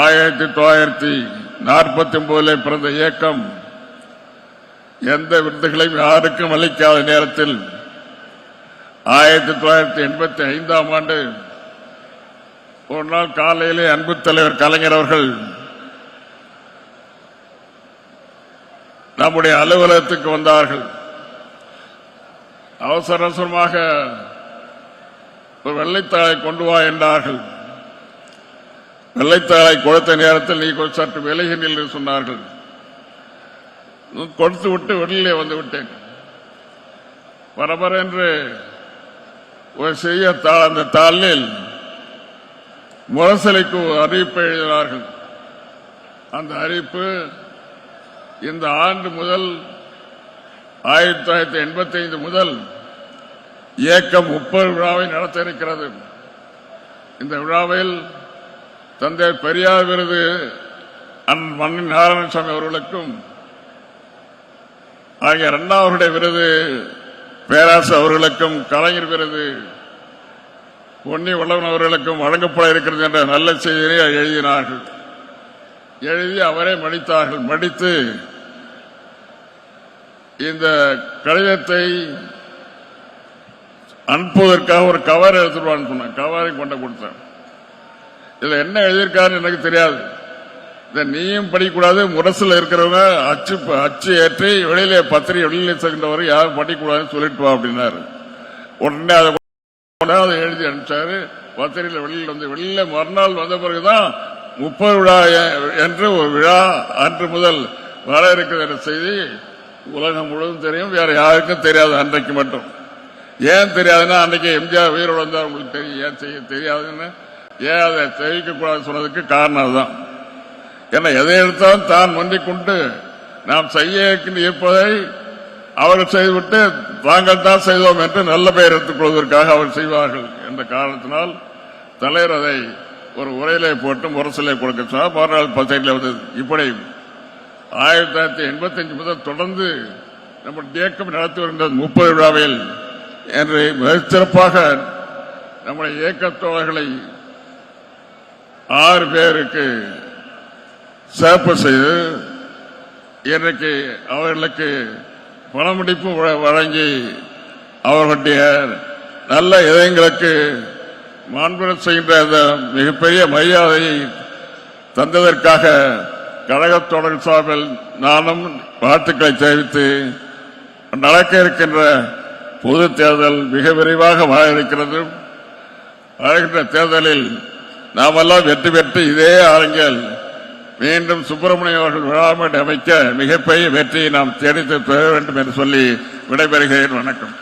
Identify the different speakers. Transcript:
Speaker 1: 1949 பிறந்த இயக்கம் எந்த விருதுகளையும் யாருக்கும் அளிக்காத நேரத்தில் 1985ஆம் ஆண்டு ஒரு நாள் காலையிலே அன்பு தலைவர் கலைஞர் அவர்கள் நம்முடைய அலுவலகத்துக்கு வந்தார்கள். அவசர அவசரமாக ஒரு வெள்ளைத்தாளை கொண்டு வா என்றார்கள். வெள்ளைத்தாளை கொடுத்த நேரத்தில் நீ சற்று விலகி நின்று சொன்னார்கள். கொடுத்து விட்டு வெளியிலே வந்து விட்டேன். பரபர என்று ஒரு சிறிய தாள், அந்த தாளில் முரசலைக்கு அறிவிப்பை எழுதினார்கள். அந்த அறிவிப்பு இந்த ஆண்டு முதல் 1985 முதல் இயக்கம் 30 விழாவை நடத்த இருக்கிறது. இந்த விழாவில் தந்தை பெரியார் விருது மண்ணின் நாராயணசாமி அவர்களுக்கும் ஆகிய அண்ணாவுடைய விருது பேராசு அவர்களுக்கும் கலைஞர் விருது பொன்னி வல்லவன் அவர்களுக்கும் வழங்கப்பட இருக்கிறது என்ற நல்ல செய்தியை எழுதினார்கள். எழுதி அவரே மடித்தார்கள். மடித்து இந்த கடிதத்தை அனுப்புவதற்காக ஒரு கவர் எடுத்துருவான்னு சொன்னாங்க. கவரை கொண்டு கொடுத்தேன். இதுல என்ன எழுதியிருக்காருன்னு எனக்கு தெரியாது. இதை நீயும் படிக்கக்கூடாது, முரசில் இருக்கிறவங்க அச்சு ஏற்றி வெளியிலே பத்திரிகை வெளியிலே சென்றவரை யாரும் படிக்கக்கூடாதுன்னு சொல்லிட்டு வா அப்படின்னாரு. உடனே அதை எழுதி அனுப்பிச்சாரு. பத்திரிகையில் வெளியில மறுநாள் வந்த பிறகுதான் 30 விழா என்று ஒரு விழா அன்று முதல் வர இருக்கிற செய்தி உலகம் முழுவதும் தெரியும். வேற யாருக்கும் தெரியாது. அன்றைக்கு மட்டும் ஏன் தெரியாதுன்னா, அன்றைக்கு எம்ஜிஆர் உயிரோடு வந்தார். உங்களுக்கு தெரியும். ஏன் செய்ய தெரியாதுன்னு, ஏன் அதை தெரிவிக்க கூடாது சொன்னதுக்கு காரணம் அதுதான். ஏன்னா எதை எடுத்தாலும் தான் முந்திக் கொண்டு நாம் செய்ய இருப்பதை அவர்கள் செய்துவிட்டு தாங்கள் தான் செய்தோம் என்று நல்ல பெயர் எடுத்துக் கொள்வதற்காக அவர் செய்வார்கள் என்ற காரணத்தினால் தலைவர் அதை ஒரு உரையிலே போட்டு முரசிலே கொடுக்க சொன்னார். மறுநாள் பத்திரிகையில் வந்தது. இப்படி 1985 முதல் தொடர்ந்து நம்முடைய இயக்கம் நடத்தி வருகின்ற 30 விழாவில் என்று மிகச்சிறப்பாக நம்முடைய இயக்கத்தோழர்களை 6 பேருக்கு சிறப்பு செய்து இன்றைக்கு அவர்களுக்கு பணமுடிப்பு வழங்கி அவர்களுடைய நல்ல இதயங்களுக்கு மாண்புற செய்கின்ற அந்த மிகப்பெரிய மரியாதையை தந்ததற்காக கழகத்தோழர் சார்பில் நானும் வாழ்த்துக்களை தெரிவித்து, நடக்க இருக்கின்ற பொது தேர்தல் மிக விரைவாக வர இருக்கிறது. வருகின்ற தேர்தலில் நாமெல்லாம் வெற்றி பெற்று இதே அரங்கில் மீண்டும் சுப்பிரமணியம் அவர்கள் விழாமேடை அமைக்க மிகப்பெரிய வெற்றியை நாம் தேடித்து பெற வேண்டும் என்று சொல்லி விடைபெறுகிறேன். வணக்கம்.